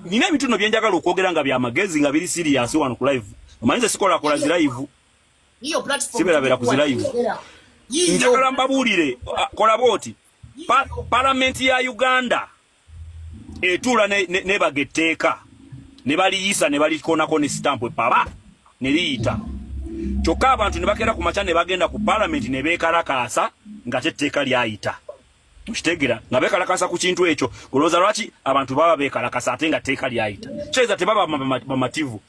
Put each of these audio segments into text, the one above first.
nina ebintu byenjagala okwogera nga bya magezi nga biri serious wano ku live. Omanyize sikola kola zi live. Hiyo platform sibera ku zi live. Njagala mbabuulire kola boti. Parliament ya Uganda etula ne bagetteeka ne baliyisa ne balikonako ne stamp paba ne liyita. Kyokka abantu ne bakera ku macha ne bagenda ku parliament ne beekalakaasa nga tetteeka lyayita. Tukitegera nga beekalakaasa ku kintu ekyo. Olowooza lwaki abantu baba beekalakaasa ate nga tteeka lyayita? Kyeza tebaba bamativu.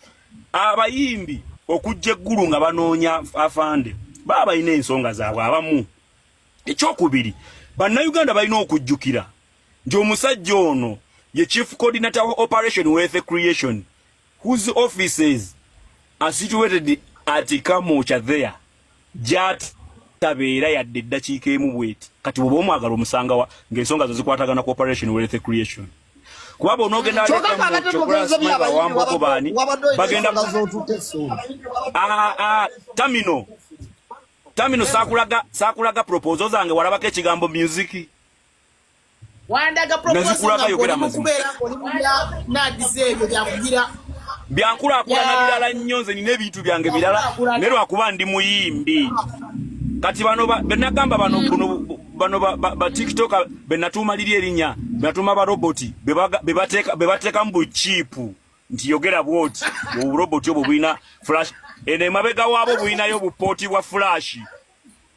Abayimbi okujja eggulu nga banoonya afande baba balina ensonga zaabwe abamu. Ekyokubiri, bannayuganda balina okujjukira nti omusajja ono ye Chief Coordinator of Operation Wealth Creation, whose offices are situated at Kamocha there. Jat tabeera yadde eddakiika emu bweti. Kati bw'oba omwagala omusangawa ng'ensonga zo zikwatagana ku Operation Wealth Creation. Kuba bw'onoogenda aleka wamboko baani bagenda Tamino sakulaga proposal zange walabako ekigambo music. Wandaga proposal byankulakula na birala nnyo nze nina ebintu byange birala ne lwakuba ndi muyimbi. Kati bano benagamba bano ba TikTok benatumalira erinnya benatuma ba roboti bebateeka mbu cheap nti yogera bwoti roboti obwo bulina flash ene mabega wabo bulinayo bupoti bwa flash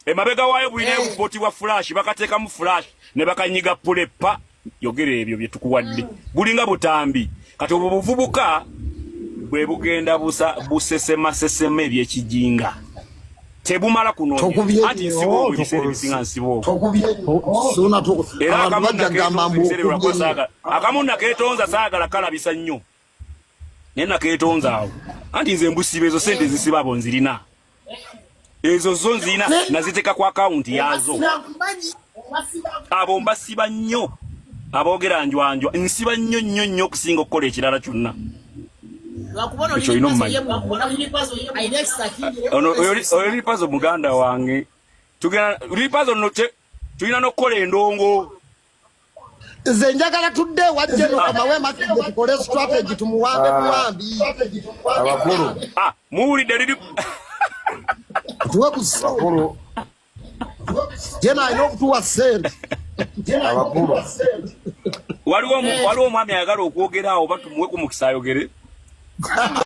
emabega wayo bulinayo bupoti bwa flash bakateeka mu flash ne bakanyiga pulepa yogera ebyo bye tukuwadde bulinga butambi. Kati obwo buvubuka bwe bugenda busesema ebyekijinga tebumala kuno ati nsibo biseera bisinga nsibo era akamuna ketonza saagala kalabisa nnyo nena ketonza awo anti nze mbusiba ezo sente zisiba abo nzirina ezo zo nzirina naziteeka ku account yazo abo mbasiba nnyo aboogera njwanjwa nsiba nnyo okusinga okukola ekirala kyonna. Oyo lipazo muganda wange tugenda lipazo note tulina n'okukola endongo. Nze njagala tudde wajje nokamawema tukole strategy tumuwambe muwambi abakulu muwulidde liri tuwe kusakulu jena alina okutuwa sente abakulu waliwo omwami ayagala okwogera awo batumuwe ku mukisa ayogere.